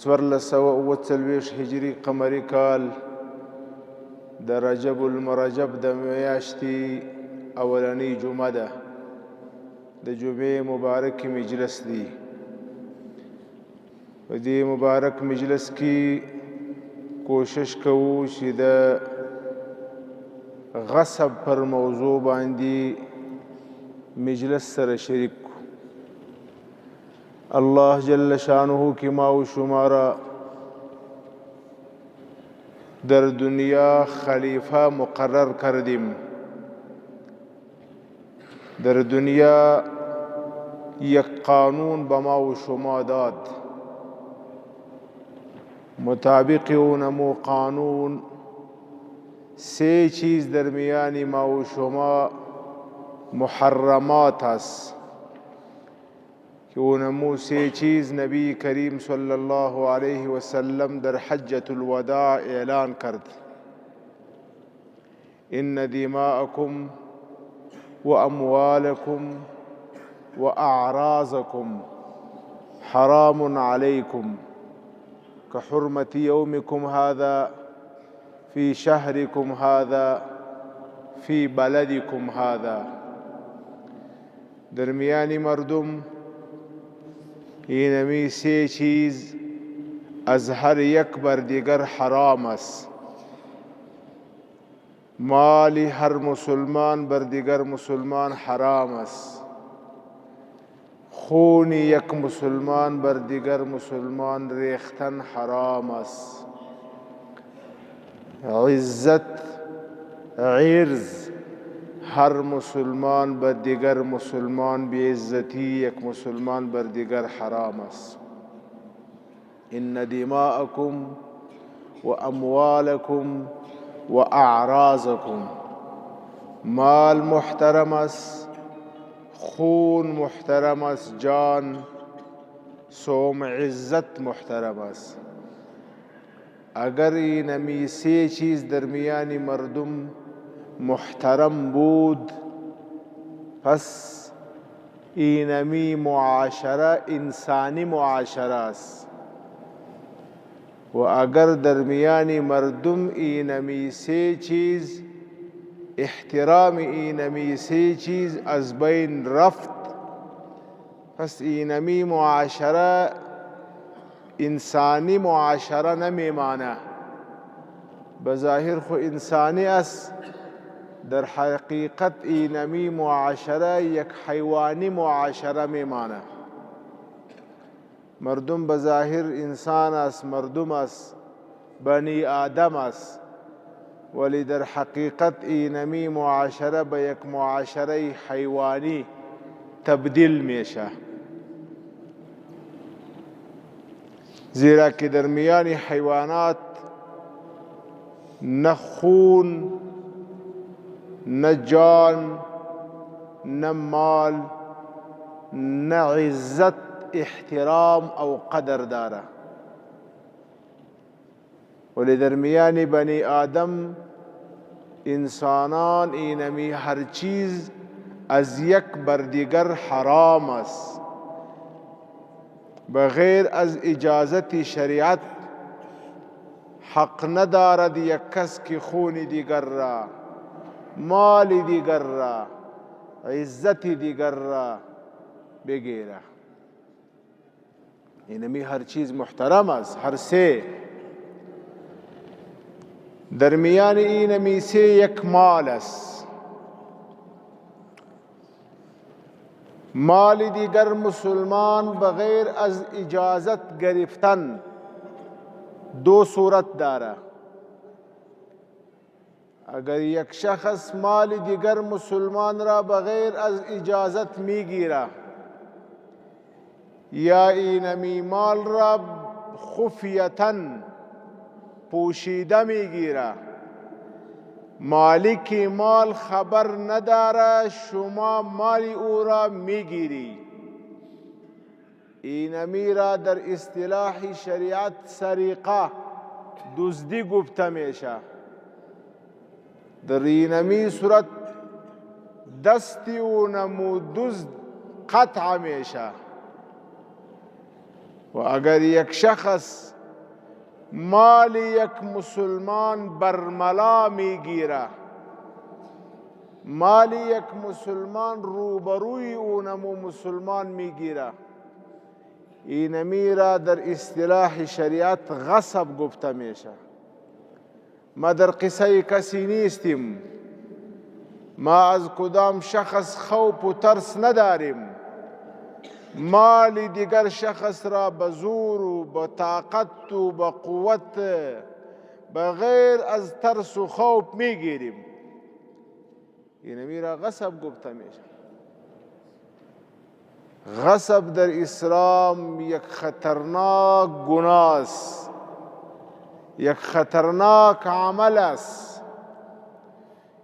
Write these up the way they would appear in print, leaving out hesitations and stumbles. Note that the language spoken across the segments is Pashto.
1440 هجری قمری کال د رجب المرجب د میاشتې اولنۍ جمعه ده. د جمعې مبارک مجلس دی. په دې مبارک مجلس کې کوشش کوو چې د غصب پر موضوع باندې مجلس سره شریک کو. الله جل شانه کی ما و شمارا در دنیا خلیفہ مقرر کردیم. در دنیا یک قانون به ما و شما داد. مطابق اونمو قانون سه چیز درمیان ما و شما محرمات است که اونمو سه چیز نبی کریم صلی الله علیه وسلم در حجة الوداع اعلان کرد. ان دماءکم و اموالکم و اعراضکم حرام علیکم كحرمة يومكم هذا في شهركم هذا في بلدكم هذا. درمیانی مردم اینمی سه چیز از هر یک بر دیگر حرام است. مال هر مسلمان بر دیگر مسلمان حرام است. خون یک مسلمان بر دیگر مسلمان ریختن حرام است. عزت عرض هر مسلمان بر دیگر مسلمان بی عزتی یک مسلمان بر دیگر حرام است. ان دماءکم و اموالکم و اعراضکم، مال محترم است، خون محترم است، جان سوم عزت محترم است. اگر اینمی سه چیز درمیان مردم محترم بود، پس اینمی معاشره انسانی معاشره است. و اگر درمیان مردم اینمی سه چیز احترام اینمی سه چیز از بین رفت، پس اینمی معاشره انسانی معاشره نمیمانه. بظاهر خو انسانی است، در حقیقت اینمی معاشره یک حیوانی معاشره میمانه. مردم بظاهر انسان است، مردم است، بنی آدم است، ولی در حقیقت اینمی معاشره به یک معاشره حیوانی تبدیل میشه. زیرا که در میان حیوانات نه خون، نه جان، نه مال، نه عزت احترام او قدر داره، ولی در میان بنی آدم انسانان اینمی هر چیز از یک بر دیگر حرام است. بغیر از اجازت شریعت حق ندارد یک کس که خون دیگر را، مال دیگر را، عزت دیگر را بگیره. اینمی هر چیز محترم است، هر سه. درمیان اینمی سه یک مال است. مال دیگر مسلمان بغیر از اجازت گرفتن دو صورت داره. اگر یک شخص مال دیگر مسلمان را بغیر از اجازت میگیره یا اینمی مال را خفیتاً پوشیده میگیره، مالک مال خبر نداره، شما مال او را میگیری، اینمی را در اصطلاح شریعت سریقه، دزدی گفته میشه. در اینمی صورت دستی اونمو دزد قطع میشه. و اگر یک شخص مال یک مسلمان برملا میگیره، مال یک مسلمان روبروی اونمو مسلمان میگیره، اینمی را در اصطلاح شریعت غصب گفته میشه. ما در قصه کسی نیستیم، ما از کدام شخص خوف و ترس نداریم. مال دیگر شخص را به زور و به طاقت و به قوت بغیر از ترس و خوف میگیریم، اینمی را غصب گفته میشه. غصب در اسلام یک خطرناک گناه است، یک خطرناک عمل است،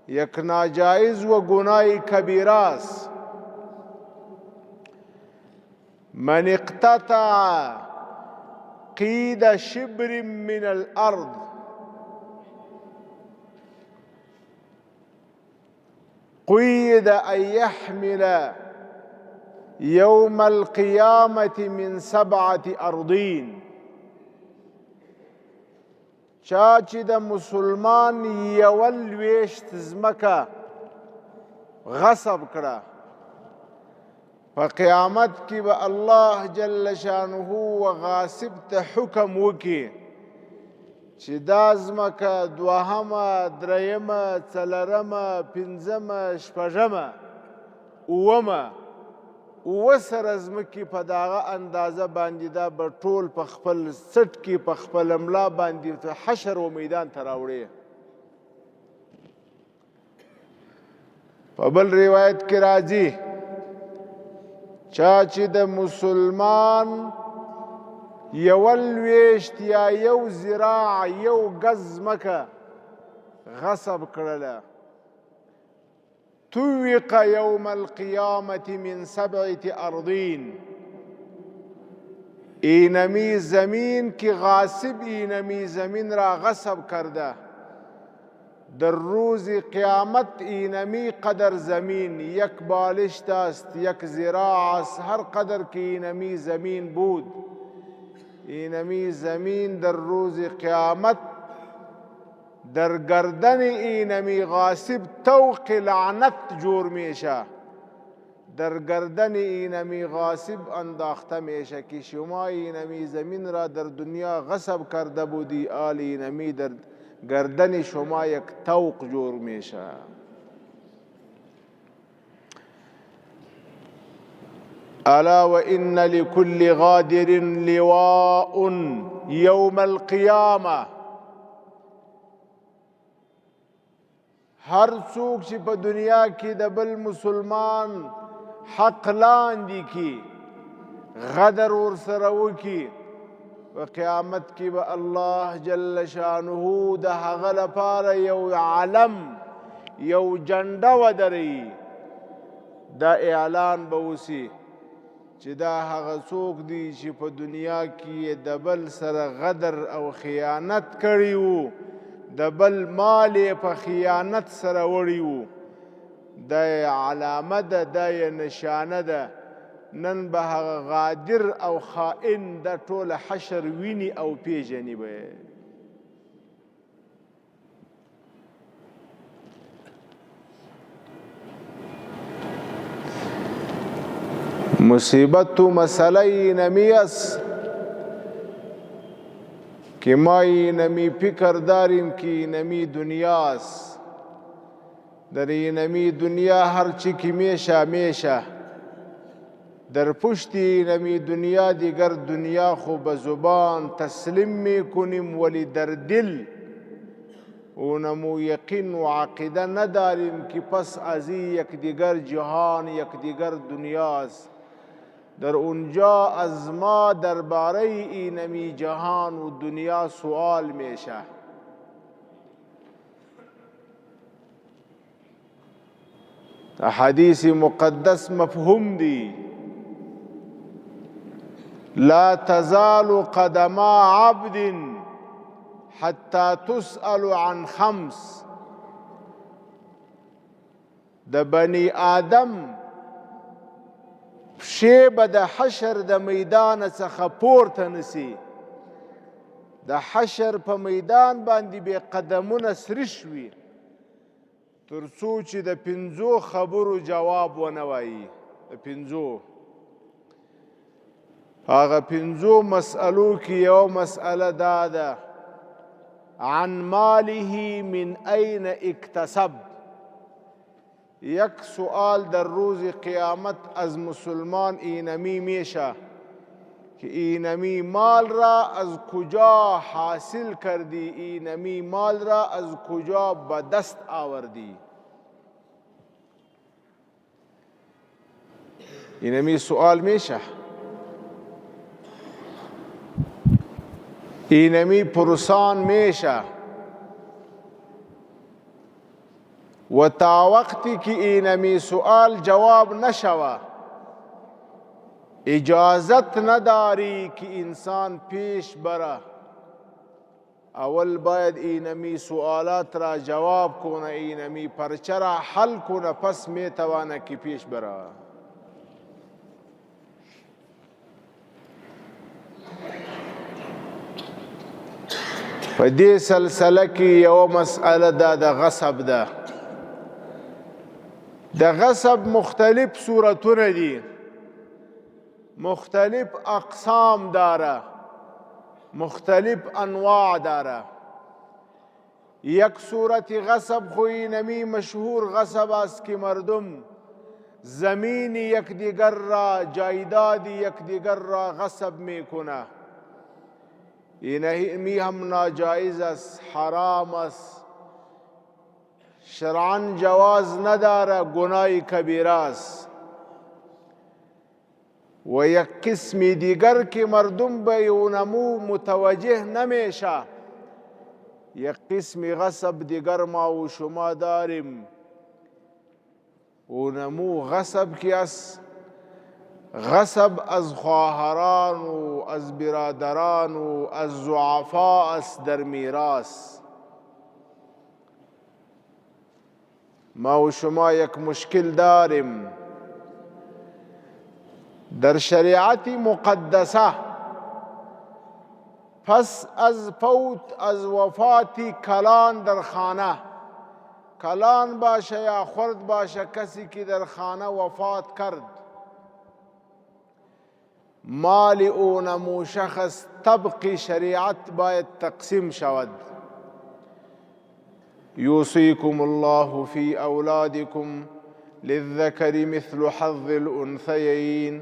یک ناجایز و گناه کبیره است. من اقتطع قید شبر من الارض قید ان يحمل يوم القيامة من 7 أرضين. چا چې د مسلمان یو لویشت ځمکه غصب کړه، په قیامت کې به الله جل شانه و غاصب ته حکم وکړي چې دا ځمکه دوهمه، درېیمه، څلورمه، پنځمه، شپږمه، اوومه، اووه سره ځمکې په دغه اندازه باندې دا به ټول په خپل سټ کې په خپله ملا باندې حشر و میدان ته راوړي. په بل روایت کې راځي چا چې د مسلمان یو لویشت یا یو زراع یو گز ځمکه غصب کړله، توق یوم القیامة من 7 أرضین. اینمی زمین که غاصب اینمی زمین را غصب کرده، در روز قیامت اینمی قدر زمین یک بالشت است، یک زراع است، هر قدر که اینمی زمین بود، اینمی زمین در روز قیامت در گردن اینمی غاصب طوق لعنت جور میشه، در گردن اینمی غاصب انداخته میشه که شما اینمی زمین را در دنیا غصب کرده بودی، آل اینمی در گردن شما یک طوق جور میشه. الا و ان لكل غادر لواء یوم القیامه. هر څوک چې په دنیا کې د بل مسلمان حق لاندې کی، غدر ورسره وکي، په قیامت کې به الله جل شانه د هغه لپاره یو علم، یو جنډه ودروي، دا اعلان به وسي چې دا هغه څوک دی چې په دنیا کې د بل سره غدر او خیانت کړی وو، د بل مال په خیانت سره وړی وو. دا علامه ده، دا نشانه ده. نن به هغه غادر او خائن د ټول حشر ویني او پیژني به. مصیبت و مسئله نمی است که ما اینمی فکر داریم که اینمی دنیاست. در اینمی دنیا هر چی که میشه در پشت اینمی دنیا دیگر دنیا خو به زبان تسلیم میکنیم، ولی در دل اونمو یقین و عقیده نداریم که پس از یک دیگر جهان، یک دیگر دنیاست. در اونجا از ما درباره اینمی جهان و دنیا سوال میشه. حدیث مقدس مفهوم دی، لا تزال قدم عبد حتى تسأل عن 5. د بنی آدم پښې به د حشر د میدان څخه پورته نسی. د حشر په میدان باندې به قدمونه سرش وي تر څو چې د 5 خبرو جواب ونه وایي. د 5 هغه 5 مسئلو کې یو مسئله دا ده: عن ماله من أين اکتسب. یک سوال در روز قیامت از مسلمان اینمی میشه که اینمی مال را از کجا حاصل کردی، اینمی مال را از کجا به دست آوردی. اینمی سوال میشه، اینمی پرسان میشه. و تا وقتی که اینمی سوال جواب نشوه اجازت نداری که انسان پیش بره. اول باید اینمی سوالات را جواب کنه، اینمی پرچه را حل کنه، پس میتوانه که پیش بره. په دې سلسله کې یو مسئله ده، د غصب ده. د غصب مختلف صورتونه دي، مختلف اقسام داره، مختلف انواع داره. یک صورت غصب خو اینمی مشهور غصب است که مردم زمین یکدیگر را، جایداد یکدیگر را غصب میکنه. اینمی هم ناجایز است، حرام است، شرعاً جواز نداره، گناه کبیره است. و یک قسم دیگر که مردم به اونمو متوجه نمیشه. یک قسم غصب دیگر ما و شما داریم، اونمو غصب کی است؟ غصب از خواهران و از برادران و از ضعفا است در میراث. ما و شما یک مشکل داریم در شریعت مقدسه. پس از فوت، از وفات کلان در خانه، کلان باشه یا خرد باشه، کسی که در خانه وفات کرد، مال اونمو شخص طبق شریعت باید تقسیم شود. یوصیکم الله فی اولادکم للذکر مثل حظ الانثیین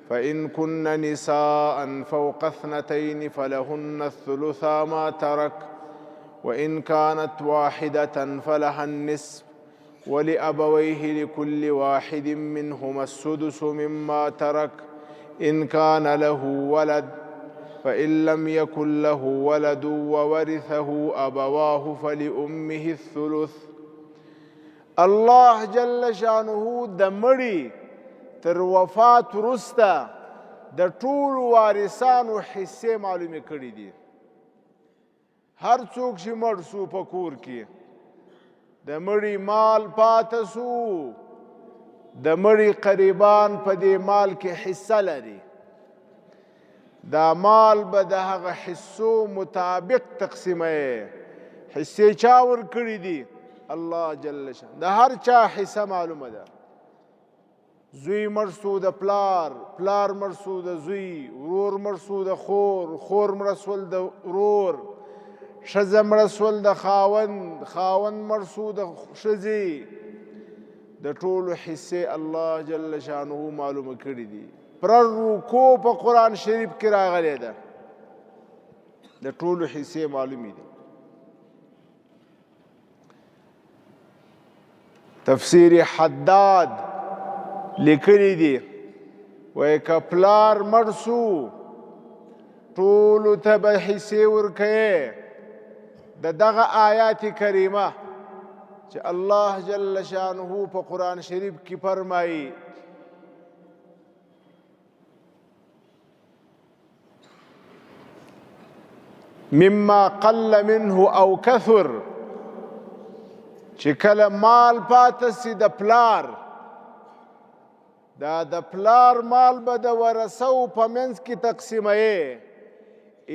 فإن كن نساء فوق 2 فلهن الثلث ما ترك وإن كانت واحدة فلها النصف ولأبويه لكل واحد منهما السدس مما ترك إن كان له ولد فإن لم يكن له ولد وورثه أبواه فلأمه الثلث. الله جل شانه د مړي تر وفات وروسته د ټولو وارثانو حصې معلومې کړي دي. هر څوک چې مړ سو په کور کې د مړي مال پاته سو، د مړي قریبان په دې مال کې حصه لري. دا مال به د هغه حصو مطابق تقسیمه. حصې چا ورکړي دي؟ الله جل شانه. د هر چا حصه معلومه ده. زوی مړ سو د پلار، پلار مړ سو د زوی، ورور مړ سو د خور، خور مړ سول د ورور، ښځه مړه سول د خاوند، خاوند مړ سو د ښځې. د ټولو حصې الله جل شانه معلومه کړي دي. پر رکوع په قرآن شریف کې راغلی ده، د ټولو حصې معلومې دي. تفسیر حداد لیکلی دی، وایي که پلار مړ سو ټولو ته به حصې ورکوې. د دغه آیات کریمه چې الله جل شانه په قرآن شریف کې فرمایي مما قل منه او کثر، چې کله مال پاته سي د پلار، دا د پلار مال به د ورثو په منځ کې تقسیموي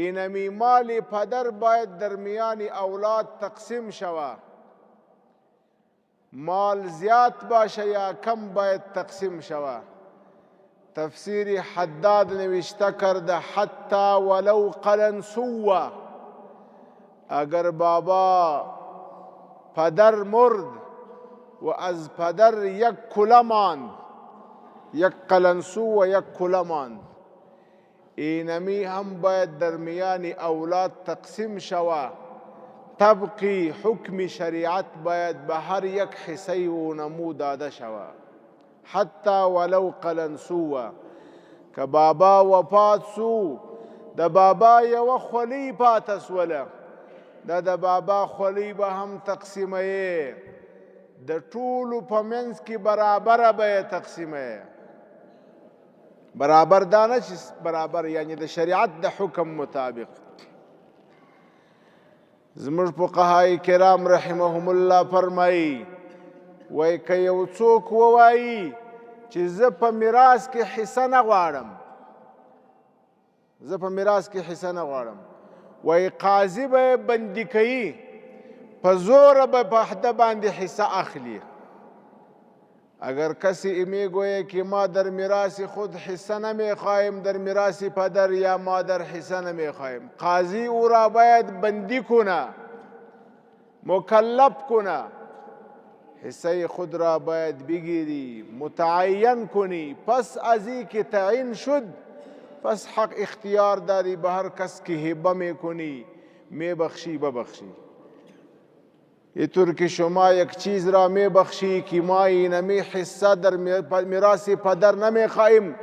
اینمی مال پدر باید درمیان اولاد تقسیم شوه مال زیاد باشه یا کم باید تقسیم شوه تفسیر حداد نوشته کرده حتی ولو قلنسوه اگر بابا پدر مرد و از پدر یک کله ماند یک قلنسو و یک کله ماند اینمی هم باید درمیان اولاد تقسیم شوه طبقی حکم شریعت باید به هر یک حصه و نمو داده شوه حتی ولو قلنسوه که بابا وفات سو د بابا یوه خولۍ پاته سوله دا د بابا خولۍ به هم تقسیموي د ټولو په منځ کې برابره به یې تقسیموي برابر دا نه چې برابر یعنی د شریعت د حکم مطابق زموږ فقهای کرام رحمهم الله فرمایي وایي که یو څوک ووایي چې زه په میراث کې حصه نه غواړم زه په میراث کې حصه نه غواړم وایي قاضي به یې بندي کوي په زوره به په حده باندې حصه اخلي اگر کسی میگوید که ما در میراث خود حصه نمیخواهیم در میراث پدر یا مادر حصه نمیخواهیم قاضی او را باید بندی کنه مکلف کنه حصه خود را باید بگیری متعین کنی پس از این که تعیین شد پس حق اختیار داری به هر کس که هبه میکنی میبخشی ببخشی اینطور که شما یک چیز را میبخشی که ما اینمی حصه در میراث پدر نمیخواهیم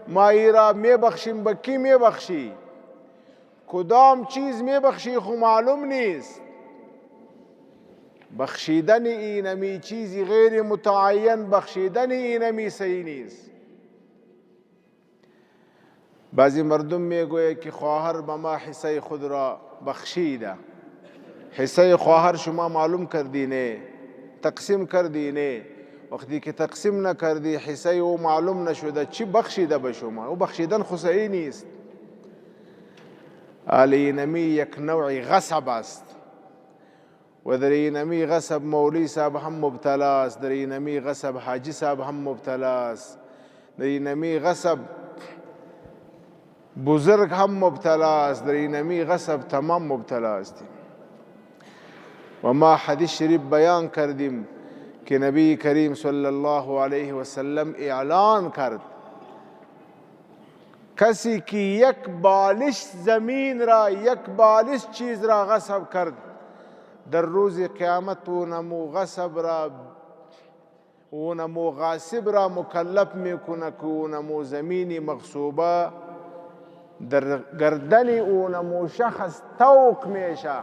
ما ای را میبخشیم به کی میبخشی کدام چیز میبخشی خو معلوم نیست بخشیدن اینمی چیزی غیر متعین بخشیدن اینمی صحیح نیست بعضی مردم میگوید که خواهر به ما حصه خود را بخشیده حصه خواهر شما معلوم کردی نه تقسیم کردی نه وقتی که تقسیم نکردی حصه او معلوم نشده چی بخشیده به شما او بخشیدن خو صحیح نیست اینمی یک نوع غصب است و در اینمی غصب مولی صاحب هم مبتلا است در اینمی غصب حاجی صاحب هم مبتلا است در اینمی غصب بزرگ هم مبتلا است در اینمی غصب تمام مبتلا است و ما حدیث شریف بیان کردیم که نبی کریم صلی الله علیه و سلم اعلان کرد کسی که یک بالش زمین را یک بالش چیز را غصب کرد در روز قیامت او نمو غصب را او نمو غاصب را مکلف میکنه که او نمو زمین مغصوبه در گردن او نمو شخص توق میشه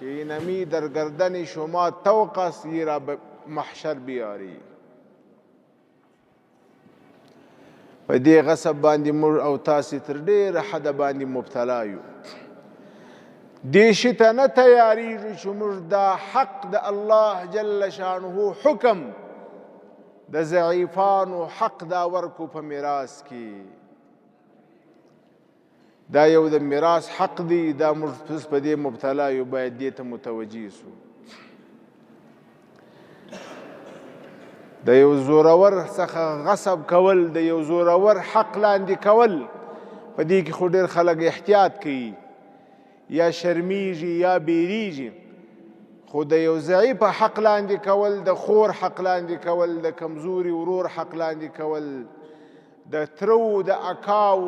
که اینمی در گردن شما توق است ای را به محشر بیاری په دې غصب باندې موږ او تاسې تر ډېره حده باندې مبتلا یو دې شي ته نه تیارېږو چې موږ دا حق د الله جل شانه حکم د ضعیفانو حق دا ورکو په میراث کې دا یو د میراث حق دی دا موږ په دې مبتلا یو باید دې ته متوجه سو د یو زورور څخه غصب کول د یو زورور حق لاندې کول په دې کې خو ډېر خلک احتیاط کوي یا شرمیږي یا بیریږي خو د یو ضعیف حق لاندې کول د خور حق لاندې کول د کمزوري ورور حق لاندې کول د ترو د اکاو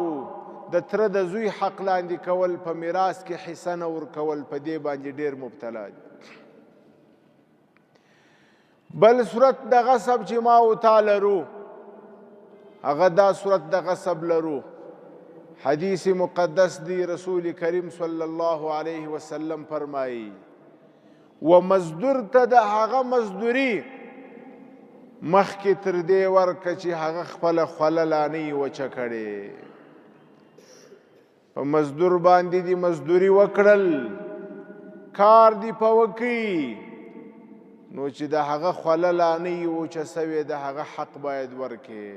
د تره د زوی حق لاندې کول په میراث کې حصه نه ورکول په دې باندې ډېر مبتلا دي بل صورت د غصب چې ما او تا لرو هغه دا صورت د غصب لرو حدیث مقدس دی رسول کریم صلی الله علیه وسلم فرمایي و مزدور ته د هغه مزدوري مخکې تر دې ورکه چې هغه خپله خوله لا نه وي وچه کړې په مزدور باندې دې مزدوري وکړل کار دې په وکړي نو چې د هغه خوله لا نه وي وچه سوې د هغه حق باید ورکې.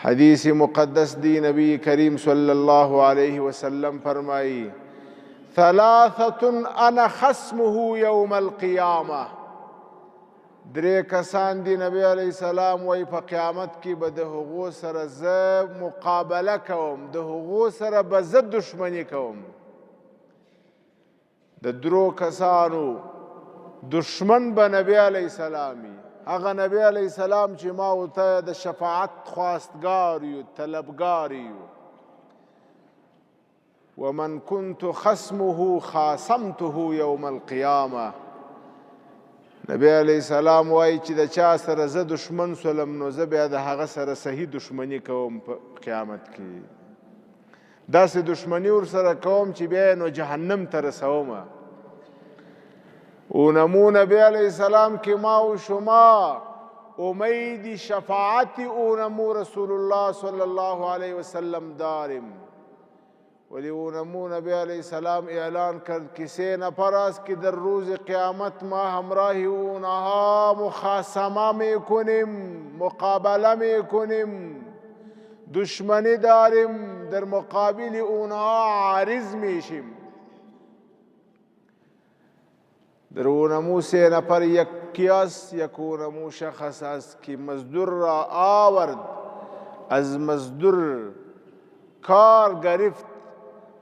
حدیث مقدس دی نبی کریم صلی الله علیه وسلم فرمائی ثلاثة انا خصمه یوم القیامه. درې کسان دی نبی علیه السلام وی په قیامت کې به د هغو سره زه مقابله کوم، د هغو سره به زه دشمني کوم. د درو کسانو دشمن به نبی علیه السلام وي، هغه نبی علیه السلام چې ما ورته د شفاعت خواستګار یو، طلبګار یو. ومن كنت خصمه خاصمته یوم القیامه. نبی علیه السلام وایي چې د چا سره زه دشمن سولم نو زه بیا د هغه سره صحیح دشمني کوم په قیامت کې. داسې دشمني ورسره کوم چې بیا نو جهنم ته رسومه. اونمو نبی علیه السلام که ما و شما امید شفاعت اونمو رسول الله صلی الله علیه وسلم داریم. ولی اونمو نبی علیه السلام اعلان کرد که 3 نفر است که در روز قیامت ما همراه اونها مخاصمه میکنیم، مقابله میکنیم، دشمنی داریم، در مقابل اونها عارض میشیم. در اونمو 3 نفر یکی است، یک اونمو شخص است که مزدور را آورد، از مزدور کار گرفت،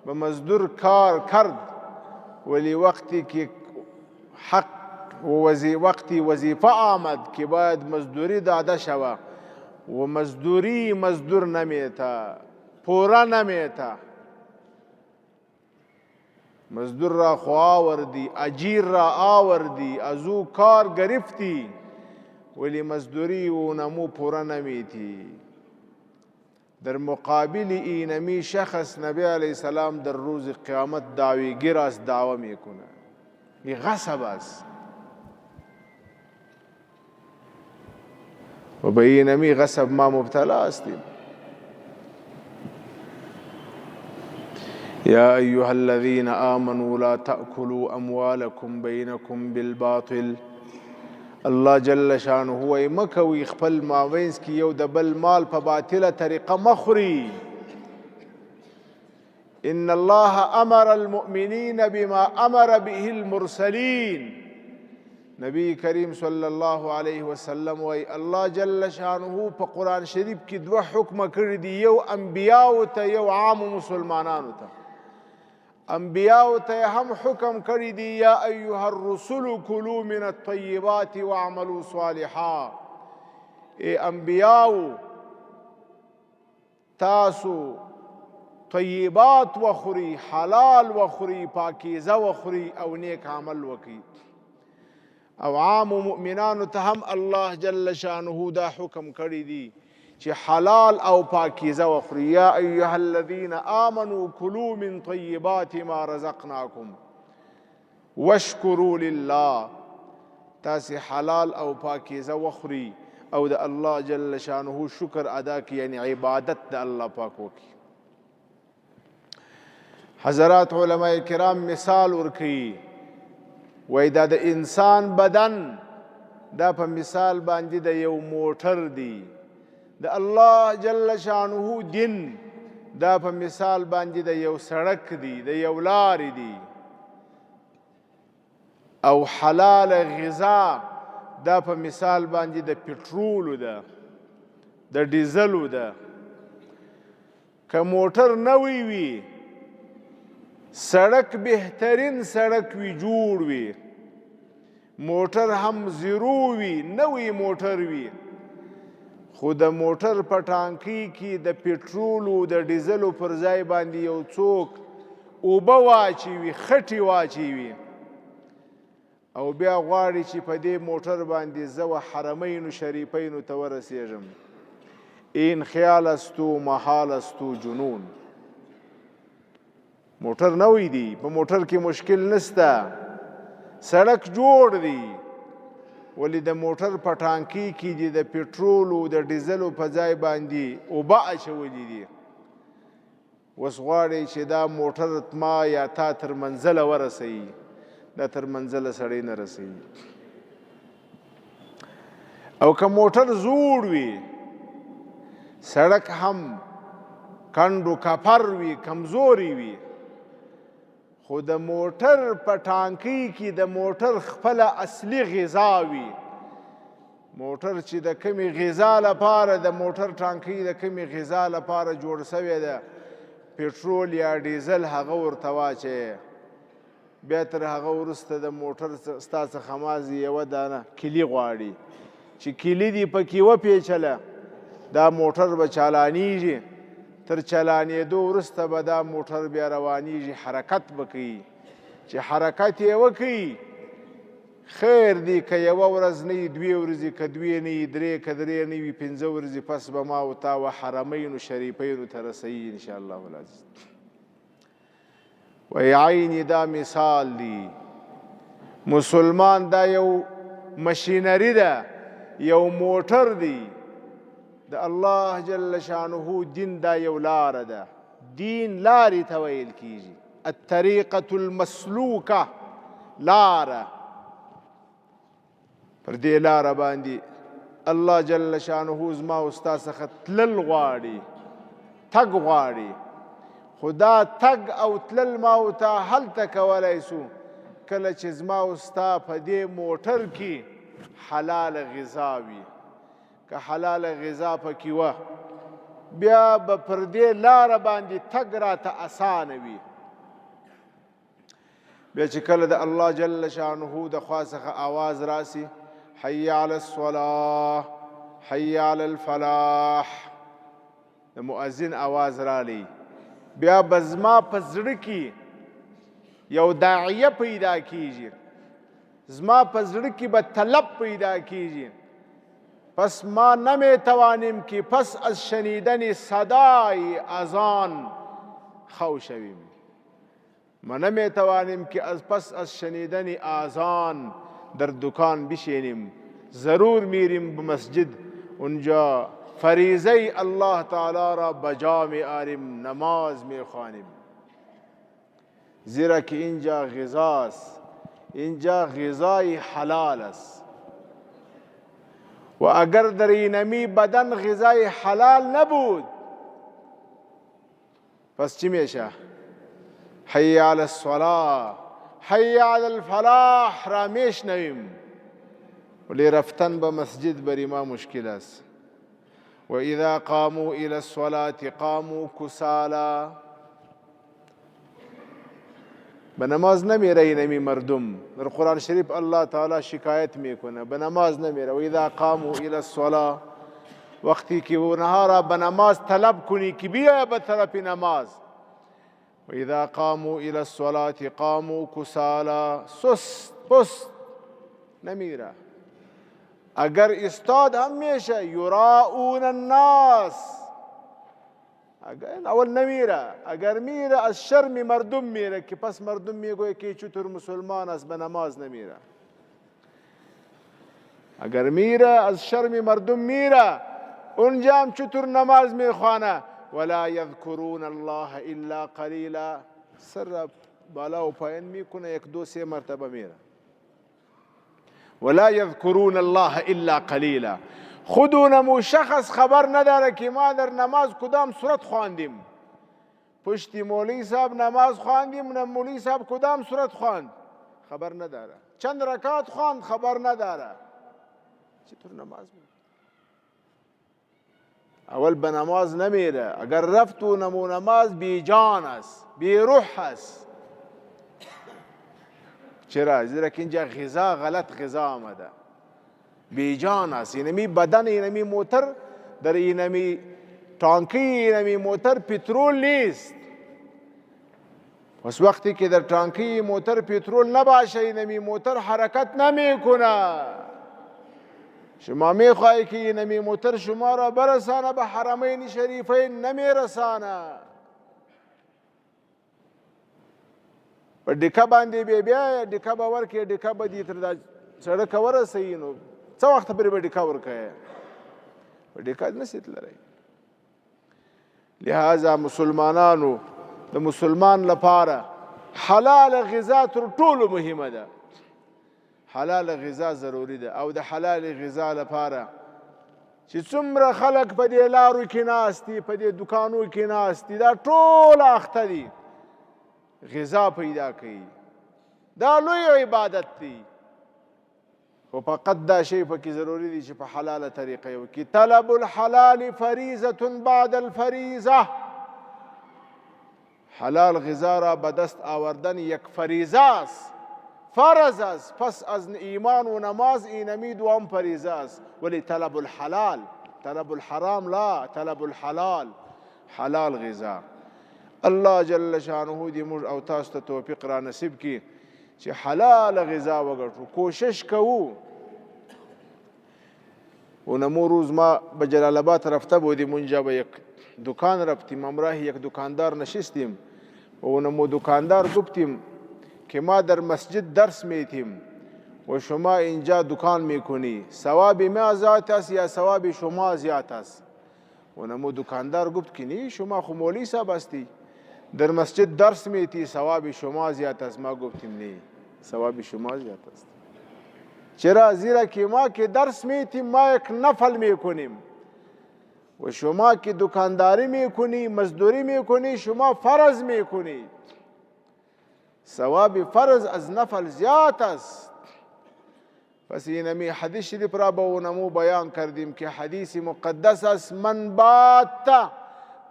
به مزدور کار کرد، ولی وقتی که حق وقتی وظیفه آمد که باید مزدوری داده شوه و مزدوری مزدور نمیتا، پورا نمیتا. مزدور را خو آوردی، اجیر را آوردی، از او کار گرفتی، ولی مزدوری اونمو پورا نمیتی. در مقابل اینمی شخص نبی علیه السلام در روز قیامت دعویگیر است، دعوه میکنه. این غصب است و به اینمی غصب ما مبتلا هستیم. یا ایها الذین آمنوا لا تأکلوا اموالکم بینکم بالباطل. الله جل شانه وی مکوی خپل مابینس کې یو د بل مال په باطله طریقه مخوري. ان الله امر المؤمنین بما امر به المرسلین. نبی کریم صلی الله علیه وسلم وی الله جل شانه په قرآن شریف کې 2 حکم کړی دي، یو انبیاء ته، یو عام مسلمانانو ته. انبیاء ته هم حکم کړی دی یا ایها الرسل کلوا من الطیبات واعملوا صالحا. ای انبیاء تاسو طیبات وخوري، حلال وخوري، پاکیزه وخوري او نیک عمل وکړي. او عام مؤمنانو ته هم الله جل شانه دا حکم کړی دی چې حلال او پاکیزه وخوري. یا ایها الذین آمنوا کلوا من طیبات ما رزقناکم واشکروا لله. تاسې حلال او پاکیزه وخوري او د الله جل شانه شکر ادا کړي، یعنی عبادت د الله پاک وکړي. حضرات علماء کرام مثال ورکوي، وایي دا د انسان بدن دا په مثال باندې د یو موټر دی، د الله جل شانه دین دا په مثال باندې د یو سړک دی، د یو لارې دی. او حلال غذا دا په مثال باندې د پټرولو ده، د ډیزلو ده. که موټر نوی وي، سړک بهترین سړک وي، جوړ وي، موټر هم زیرو وي، نوی موټر وي، خو د موټر په ټانکي کې د پټرولو د ډیزلو پر ځای باندې یو څوک اوبه واچوي، خټې واچوي، او بیا غواړي چې په دې موټر باندې زه و حرمینو شریفینو ته ورسیږم. این خیال است و محال است و جنون. موټر نوی دی، په موټر کې مشکل نسته، سړک جوړ دی، ولی د موټر په ټانکي کې د پټرولو د ډیزلو په ځای باندې اوبه اچولي دي. اوس غواړي چې دا موټر ما یا تا تر منزله ورسوي، دا تر منزله سړی نه رسېږي. او که موټر زوړ وي، سړک هم کنډ و کپر وي، کمزوري وي، خو د موټر په ټانکۍ کې د موټر خپله اصلي غذا وي. موټر چې د کمې غذا لپاره، د موټر ټانکۍ د کمې غذا لپاره جوړ سوی ده، پټرول یا ډیزل، هغه ورته واچوې. بیا تر هغه وروسته د موټر ستا څخه مازې یوه دانه کلي غواړي چې کلي دې پکې وپېچله، دا موټر به چالانیږي. تر چالانېدو وروسته به دا موټر بیا روانیږي، حرکت به کوي. چې حرکت یې وکړي، خیر دی که یوه ورځ نه وي، دوې ورځې، که دوې نه وي، درې، که درې نه وي، پنځه ورځې پس به ما و تا و حرمینو شریفینو ته رسوي انشاءالله العزیز. وی عیني دا مثال دی. مسلمان دا یو مشینری ده، یو موټر دی. د الله جل شانه دین دا یو لاره ده. دین لارې ته ویل کیږي، الطریقة المسلوکه، لاره. پر دې لاره باندې الله جل شانه زما او ستا څخه تلل غواړي، تګ غواړي. خو دا تګ او تلل ما ورته هلته کولی سو کله چې زما او ستا په دې موټر کې حلال غذا وي. که حلال غذا پکې وه، بیا به پر دې لاره باندې تګ راته اسانه وي. بیا چې کله د الله جل شانه د خوا څخه آواز راسي، حي علی الصلاة، حي علی الفلاح، د مؤذن آواز رالی، بیا به زما په زړه کې یو داعیه پیدا کیږي، زما په زړه کې به طلب پیدا کیږي. پس ما نمیتوانیم که پس از شنیدن صدای اذان خو شویم. ما نمیتوانیم که پس از شنیدن آذان در دکان بشینیم، ضرور میریم به مسجد، اونجا فریضه الله تعالی را بجا میآریم، نماز میخوانیم. زیرا که اینجا غذاست، اینجا غذای حلال است. و اگر در اینمی بدن غذای حلال نبود، پس چی میشه؟ حی علی الصلاة، حی علی الفلاح را میشنویم، ولی رفتن به مسجد بر ما مشکل است. و اذا قاموا الى الصلاة قاموا کسالا. به نماز نمیره اینمی مردم. در قرآن شریف الله تعالی شکایت میکنه به نماز نمیره. و اذا قاموا الى الصلاة، وقتی که اونها را به نماز طلب کنی که بیا به طرف نماز. و اذا قاموا الى الصلاة قاموا کسالا، سست پست نمیره. اگر استاد هم میشه یراؤون الناس، اول نمیره. اگر میره از شرم مردم میره که پس مردم میگوی که چطور مسلمان است به نماز نمیره. اگر میره از شرم مردم میره، اونجا هم چطور نماز میخوانه. ولا یذکرون الله الا قلیلا، سر بالا و پایین میکنه، یک دو سه مرتبه میره. ولا یذکرون الله الا قلیلا. خودونمو شخص خبر نداره که ما در نماز کدام سورت خواندیم. پشتی مولوی صاحب نماز خواندیم، مولوی صاحب کدام سورت خواند خبر نداره. چند رکعت خواند خبر نداره. چطور نماز میره؟ اول به نماز نمیره. اگر رفت و نمو نماز بی جان است، بی روح است. چرا؟ زیرا که اینجا غذا غلط غذا آمده، بی جان است. اینمی بدن، اینمی موتر، در اینمی ټانکی، اینمی موتر پترول نیست. پس وقتی که در ټانکی موتر پترول نباشه، اینمی موتر حرکت نمیکنه. شما میخواهی که اینمی موتر شما را برسانه به حرمین شریفین، نمیرسانه. په ډیکه باندې بیا ډیکه به ورکړې، ډیکه به دې تر دا سړکه ورسوي، نو څه وخته پورې به ډیکه ورکوې؟ په ډیکه نشئ تللی. لہذا مسلمانانو، د مسلمان لپاره حلال غذا تر ټولو مهمه ده. حلال غذا ضروري ده. او د حلال غذا لپاره چې څومره خلک په دې لارو کې ناست دي، په دې دوکانو کې ناست دي، دا ټول اخته دي غذا پیدا کوي. دا لوی عبادت دی، خو فقط دا شی پکې ضروري دی چې په حلاله طریقه یې وکړي. طلب الحلال فریضة بعد الفریضه. حلال غذا را به دست آوردن یک فریضه است، فرض است. پس از ایمان و نماز اینمی دوام فریضه است. ولی طلب الحلال، طلب الحرام لا، طلب الحلال، حلال غذا. الله جل شانه دې موږ او تاسو ته توفیق را نصیب کړي چې حلال غذا وګټو. کوشش کوو. اونمو روز ما به جلال آباد رفته بودیم، اونجا به یک دکان رفتیم، همراه یک دکاندار نشستیم و اونمو دکاندار گفتیم که ما در مسجد درس میتیم و شما اینجا دکان میکنی، ثواب ما زیاد است یا ثواب شما زیاد است؟ اونمو دکاندار گفت که نه، شما خو مولوی صاحب هستی، در مسجد درس میتی، ثواب شما زیاد است. ما گفتیم نه، ثواب شما زیاد است. چرا؟ زیرا که ما که درس میتیم ما یک نفل میکنیم و شما که دکانداری میکنی، مزدوری میکنی، شما فرض میکنی. ثواب فرض از نفل زیاد است. پس اینمی حدیث شریف را به اونمو بیان کردیم که حدیث مقدس است: من بات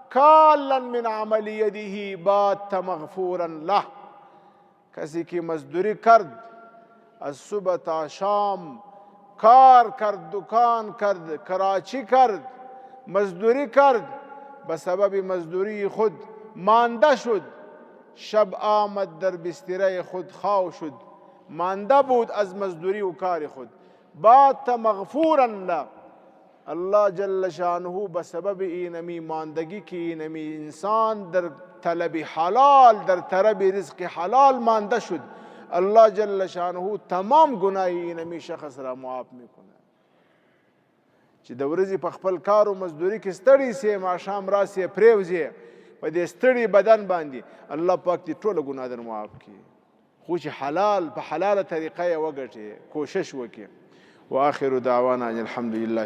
کالا من عمل یده بات مغفورا له. کسی که مزدوری کرد، از صبح تا شام کار کرد، دکان کرد، کراچی کرد، مزدوری کرد، به سبب مزدوری خود مانده شد، شب آمد در بستره خود خاو شد، مانده بود از مزدوری و کار خود، بات مغفورا له. الله جل شانه به سبب اینمی ماندگی که اینمی انسان در طلب حلال، در طلب رزق حلال مانده شد، الله جل شانه تمام گناه اینمی شخص را معاف میکنه. چې د ورځې په خپل کار او مزدوري کې ستړی سي، ماښام راسي پریوځي په دې ستړي بدن باندې، الله پاک دې ټوله ګناه در معاف کړي. خو چې حلال په حلاله طریقه یې وګټې، کوشش وکړي. واخر دعوانا ان الحمد لله.